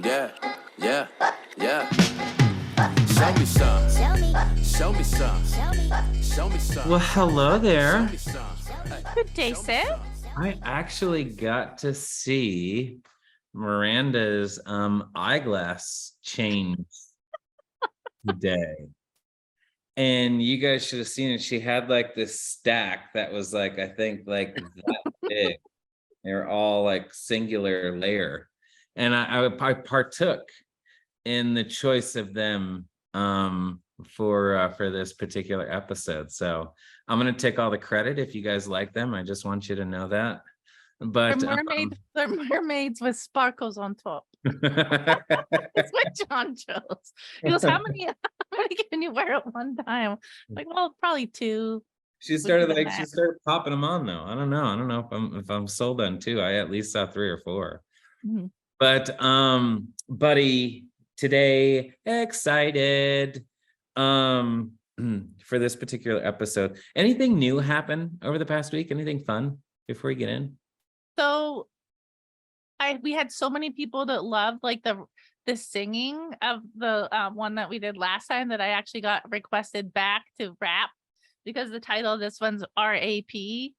Yeah, yeah, yeah. Show me some. Show me some. Show me some. Well, hello there. Good day, Sid. I actually got to see Miranda's eyeglass change today. And you guys should have seen it. She had like this stack that was like, I think like that big. They were all like singular layer. And I partook in the choice of them for this particular episode. So I'm gonna take all the credit if you guys like them. I just want you to know that. But They're mermaids with sparkles on top. That's what John chose. He goes, how many can you wear at one time? Like, well, probably two. she started popping them on though. I don't know if I'm sold on two. I at least saw 3 or 4. Mhm. But buddy, today excited for this particular episode. Anything new happen over the past week? Anything fun before we get in? So we had so many people that loved like the singing of the one that we did last time that I actually got requested back to rap, because the title of this one's RAP.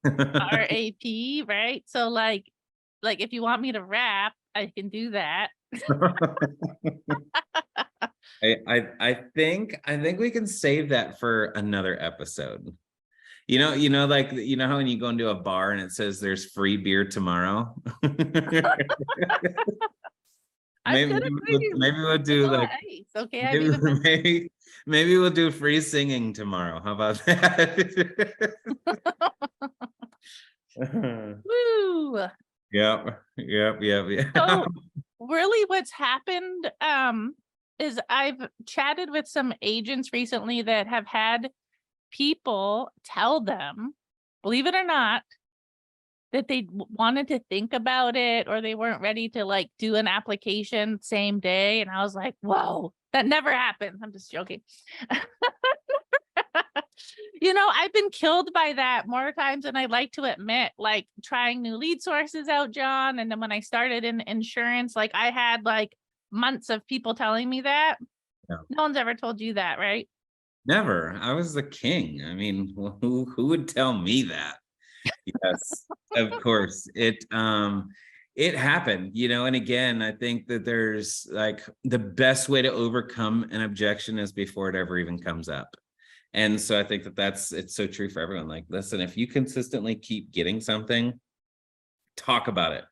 RAP, right? So like if you want me to rap, I can do that. I think we can save that for another episode. You know, like how when you go into a bar and it says there's free beer tomorrow. maybe we'll do like okay. Maybe we'll do free singing tomorrow. How about that? Woo! Yep. So really what's happened is I've chatted with some agents recently that have had people tell them, believe it or not, that they wanted to think about it or they weren't ready to like do an application same day. And I was like, whoa, that never happens. I'm just joking. I've been killed by that more times than I like to admit, like trying new lead sources out, John. And then when I started in insurance, like I had like months of people telling me that. Yeah. No one's ever told you that, right? Never. I was the king. I mean, who would tell me that? Yes, of course. It happened, and again, I think that there's like the best way to overcome an objection is before it ever even comes up. And so I think it's so true for everyone. Like, listen, if you consistently keep getting something, talk about it.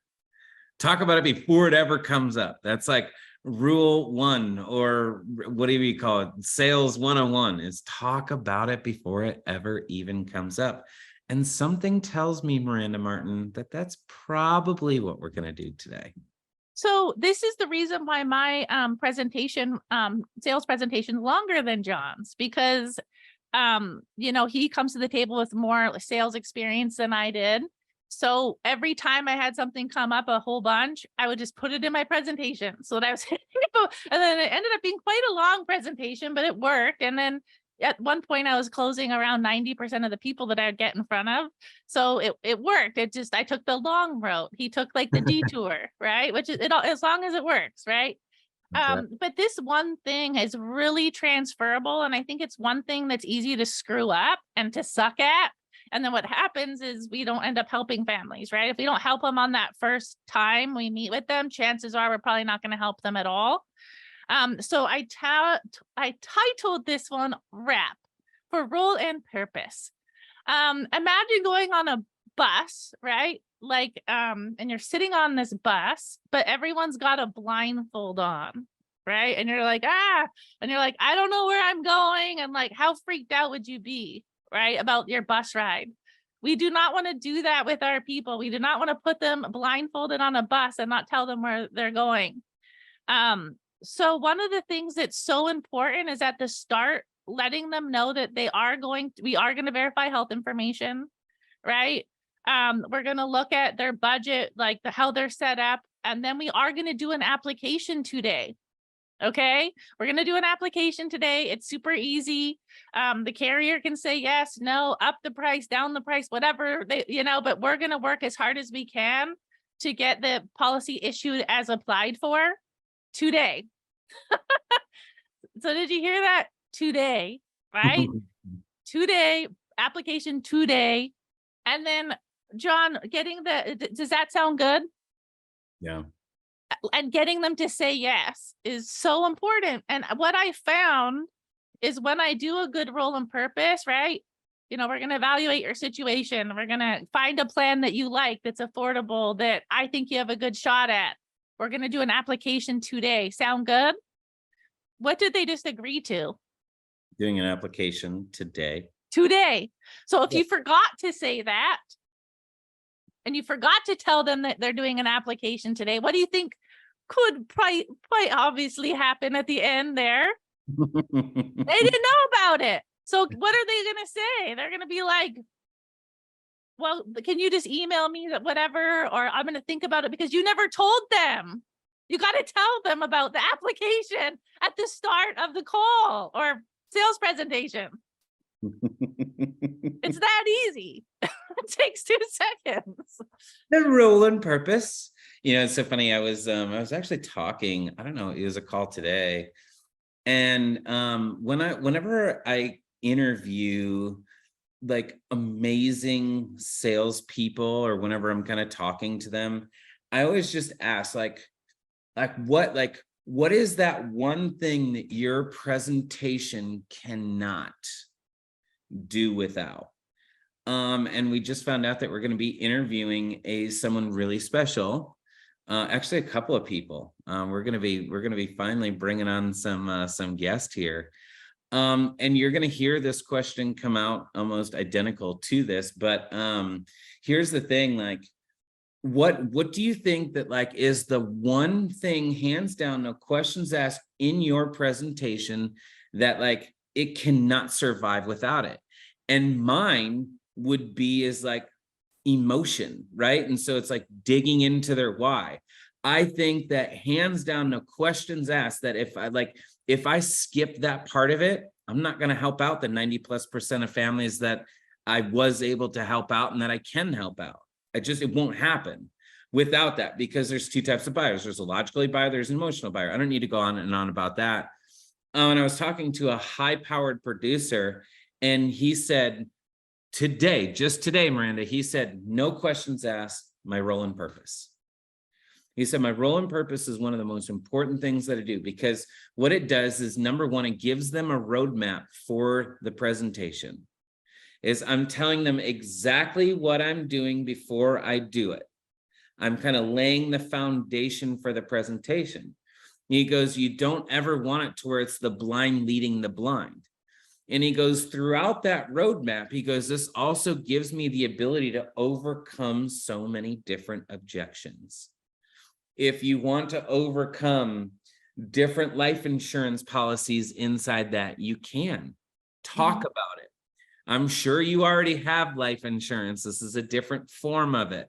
Talk about it before it ever comes up. That's like rule 1, or whatever you call it, sales 101, is talk about it before it ever even comes up. And something tells me, Miranda Martin, that that's probably what we're going to do today. So this is the reason why my sales presentation is longer than John's, because he comes to the table with more sales experience than I did. So every time I had something come up a whole bunch, I would just put it in my presentation so that I was hitting people. And then it ended up being quite a long presentation, but it worked. And then at one point I was closing around 90% of the people that I'd get in front of. So it worked. I took the long route. He took like the detour, right? Which is as long as it works, right? Okay. But this one thing is really transferable. And I think it's one thing that's easy to screw up and to suck at. And then what happens is we don't end up helping families, right? If we don't help them on that first time we meet with them, chances are we're probably not going to help them at all. So I titled this one RAP, for role and purpose. Imagine going on a bus, right? Like, and you're sitting on this bus, but everyone's got a blindfold on, right? And you're like, I don't know where I'm going. And like, how freaked out would you be, right, about your bus ride? We do not want to do that with our people. We do not want to put them blindfolded on a bus and not tell them where they're going. So one of the things that's so important is at the start, letting them know that we are going to verify health information, right? We're going to look at their budget, like how they're set up, and then we are going to do an application today. Okay, we're going to do an application today. It's super easy. The carrier can say yes, no, up the price, down the price, whatever but we're going to work as hard as we can to get the policy issued as applied for. today. So did you hear that? Today, right? Today, application today. And then John, does that sound good? Yeah. And getting them to say yes is so important. And what I found is when I do a good role and purpose, right? You know, we're going to evaluate your situation. We're going to find a plan that you like, that's affordable, that I think you have a good shot at. We're going to do an application today. Sound good? What did they just agree to? Doing an application today. Today. So if Yeah. you forgot to say that, and you forgot to tell them that they're doing an application today, what do you think could quite obviously happen at the end there? They didn't know about it. So what are they going to say? They're going to be like, well, can you just email me that whatever, or I'm going to think about it, because you never told them. You got to tell them about the application at the start of the call or sales presentation. It's that easy. It takes 2 seconds. The role and purpose. You know, it's so funny. I was actually talking, I don't know, it was a call today. And whenever I interview like amazing salespeople, or whenever I'm kind of talking to them, I always just ask like what is that one thing that your presentation cannot do without? And we just found out that we're going to be interviewing someone really special. Actually, a couple of people. We're going to be finally bringing on some guests here. And you're going to hear this question come out almost identical to this, but here's the thing, like, what do you think that like is the one thing, hands down, no questions asked, in your presentation that like it cannot survive without it? And mine would be is like emotion, right? And so it's like digging into their why. I think that hands down, no questions asked, that if I skip that part of it, I'm not going to help out the 90+% of families that I was able to help out and that I can help out. It won't happen without that, because there's 2 types of buyers. There's a logical buyer, there's an emotional buyer. I don't need to go on and on about that. And I was talking to a high-powered producer, and he said, just today, Miranda, he said, no questions asked, my role and purpose. He said, my role and purpose is one of the most important things that I do, because what it does is, number one, it gives them a roadmap for the presentation. Is I'm telling them exactly what I'm doing before I do it. I'm kind of laying the foundation for the presentation. He goes, you don't ever want it to where it's the blind leading the blind. And he goes, throughout that roadmap, he goes, this also gives me the ability to overcome so many different objections. If you want to overcome different life insurance policies inside that, you can talk about it. I'm sure you already have life insurance. This is a different form of it.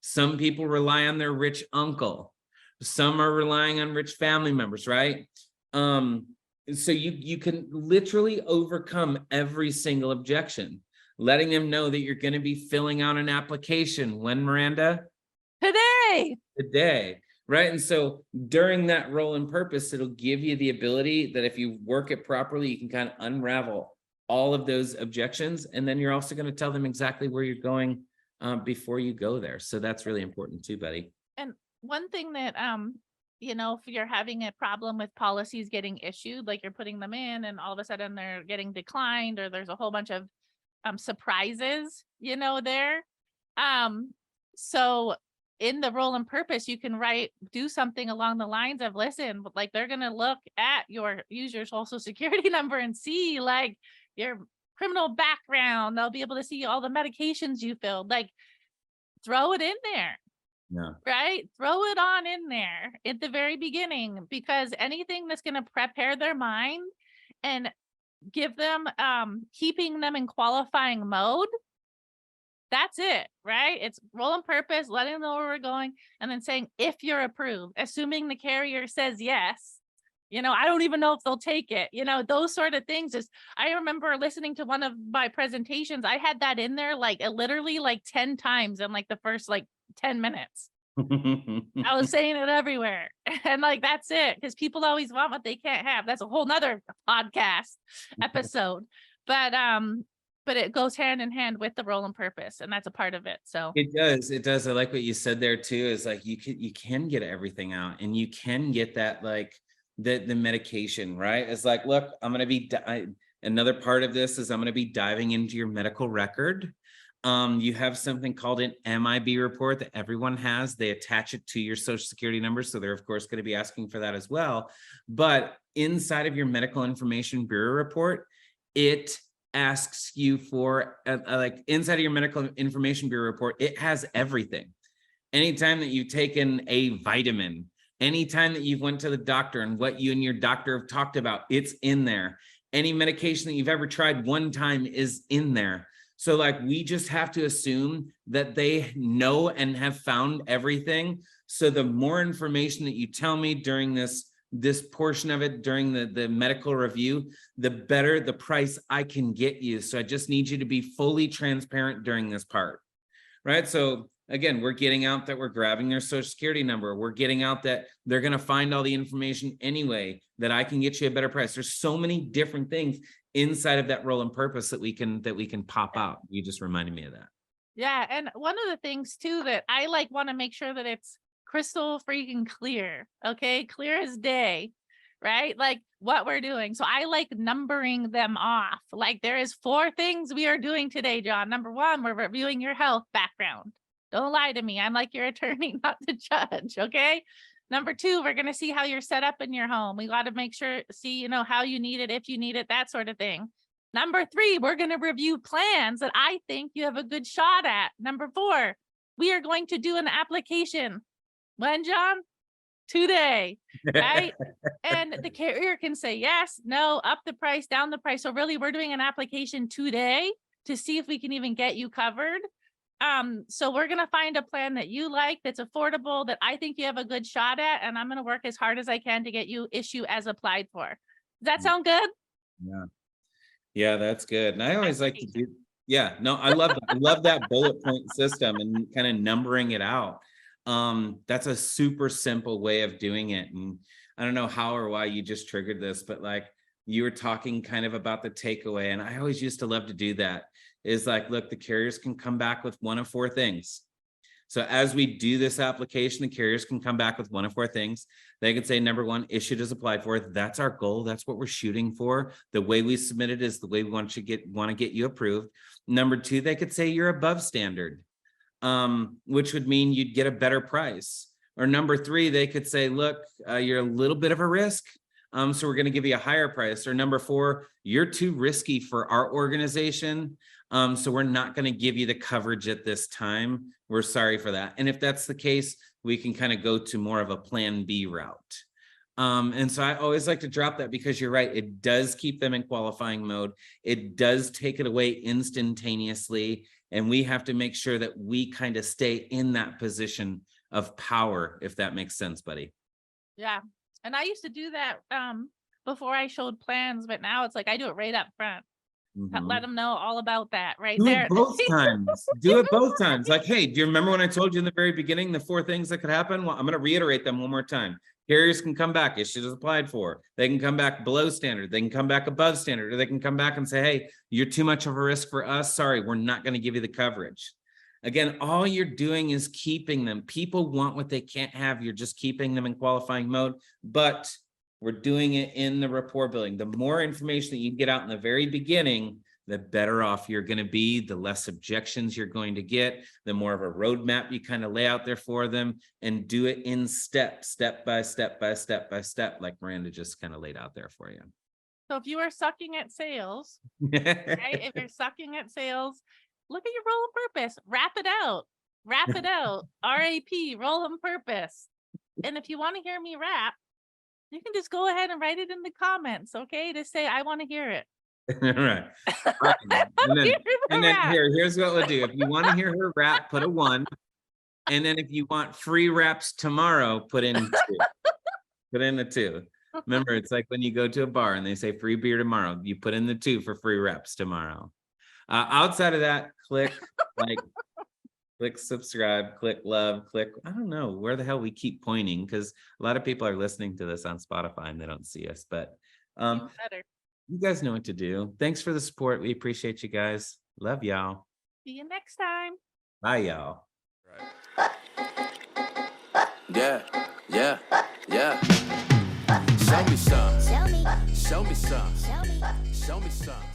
Some people rely on their rich uncle. Some are relying on rich family members, right? So you can literally overcome every single objection, letting them know that you're going to be filling out an application. When, Miranda? Today, right? And so during that role and purpose, it'll give you the ability that if you work it properly, you can kind of unravel all of those objections. And then you're also going to tell them exactly where you're going before you go there. So that's really important too, buddy. And one thing that, you know, if you're having a problem with policies getting issued, like you're putting them in and all of a sudden they're getting declined, or there's a whole bunch of surprises, you know, there. So in the role and purpose, you can do something along the lines of, listen, like they're going to use your social security number and see like your criminal background. They'll be able to see all the medications you filled, like throw it in there. Yeah. Right? Throw it on in there at the very beginning, because anything that's going to prepare their mind and give them, keeping them in qualifying mode, that's it, right? It's role and purpose, letting them know where we're going, and then saying, if you're approved, assuming the carrier says yes. You know, I don't even know if they'll take it. You know, those sort of things. I remember listening to one of my presentations. I had that in there like literally like 10 times in like the first like 10 minutes. I was saying it everywhere. And like, that's it. Because people always want what they can't have. That's a whole nother podcast episode. But it goes hand in hand with the role and purpose. And that's a part of it. So It does. It does. I like what you said there too, is like you can get everything out, and you can get that, like the medication, right? It's like, look, I'm gonna be another part of this is I'm gonna be diving into your medical record. You have something called an MIB report that everyone has. They attach it to your social security number. So they're of course going to be asking for that as well. But inside of your medical information bureau report, it asks you for like inside of your medical information bureau report, it has everything. Anytime that you've taken a vitamin, anytime that you've went to the doctor and what you and your doctor have talked about, it's in there. Any medication that you've ever tried one time is in there. So like, we just have to assume that they know and have found everything. So the more information that you tell me during this portion of it, during the medical review, the better the price I can get you. So I just need you to be fully transparent during this part, right? So again, we're getting out that we're grabbing their social security number. We're getting out that they're going to find all the information anyway, that I can get you a better price. There's so many different things inside of that role and purpose that we can pop out. You just reminded me of that. yeah. And one of the things too that I like want to make sure that it's crystal freaking clear. Okay. Clear as day, right? Like what we're doing. So I like numbering them off. Like there is 4 things we are doing today, John. Number 1, we're reviewing your health background. Don't lie to me. I'm like your attorney, not the judge. Okay. Number 2, we're going to see how you're set up in your home. We got to make sure, see, how you need it, if you need it, that sort of thing. Number 3, we're going to review plans that I think you have a good shot at. Number 4, we are going to do an application. When, John? Today, right? And the carrier can say yes, no, up the price, down the price. So really, we're doing an application today to see if we can even get you covered. So we're going to find a plan that you like, that's affordable, that I think you have a good shot at, and I'm going to work as hard as I can to get you issue as applied for. Does that sound good? Yeah, that's good. And I always like to do, yeah, no, I love that bullet point system and kind of numbering it out. That's a super simple way of doing it. And I don't know how or why you just triggered this, but like you were talking kind of about the takeaway. And I always used to love to do that. Is like, look, the carriers can come back with 1 of 4 things. So as we do this application, the carriers can come back with 1 of 4 things. They could say, number 1, issued as applied for. That's our goal. That's what we're shooting for. The way we submit it is the way we want to get you approved. Number 2, they could say you're above standard, which would mean you'd get a better price. Or number 3, they could say, look, you're a little bit of a risk. So we're going to give you a higher price. Or number 4, you're too risky for our organization. So we're not going to give you the coverage at this time. We're sorry for that. And if that's the case, we can kind of go to more of a plan B route. And so I always like to drop that because you're right. It does keep them in qualifying mode. It does take it away instantaneously. And we have to make sure that we kind of stay in that position of power, if that makes sense, buddy. Yeah. And I used to do that before I showed plans, but now it's like I do it right up front. Let them know all about that right there. Do it both times. Do it both times. Like, hey, do you remember when I told you in the very beginning the 4 things that could happen? Well, I'm going to reiterate them one more time. Carriers can come back, issued as applied for. They can come back below standard. They can come back above standard, or they can come back and say, hey, you're too much of a risk for us. Sorry, we're not going to give you the coverage. Again, all you're doing is keeping them. People want what they can't have. You're just keeping them in qualifying mode, but we're doing it in the rapport building. The more information that you get out in the very beginning, the better off you're going to be, the less objections you're going to get, the more of a roadmap you kind of lay out there for them, and do it in step by step, like Miranda just kind of laid out there for you. So if you are sucking at sales, right? If you're sucking at sales, look at your role and purpose, wrap it out, RAP, role and purpose. And if you want to hear me rap, you can just go ahead and write it in the comments, okay? Just say, I want to hear it. Right. And then here's what we'll do. If you want to hear her rap, put a 1. And then if you want free raps tomorrow, put in 2. Put in the 2. Remember, it's like when you go to a bar and they say free beer tomorrow, you put in the 2 for free reps tomorrow. Outside of that, click like, click subscribe, click love, click, I don't know where the hell we keep pointing, because a lot of people are listening to this on Spotify and they don't see us, but Even better. you guys know what to do. Thanks for the support. We appreciate you guys. Love y'all. See you next time. Bye, y'all. Yeah, yeah, yeah. Show me some. Show me some. Show me some.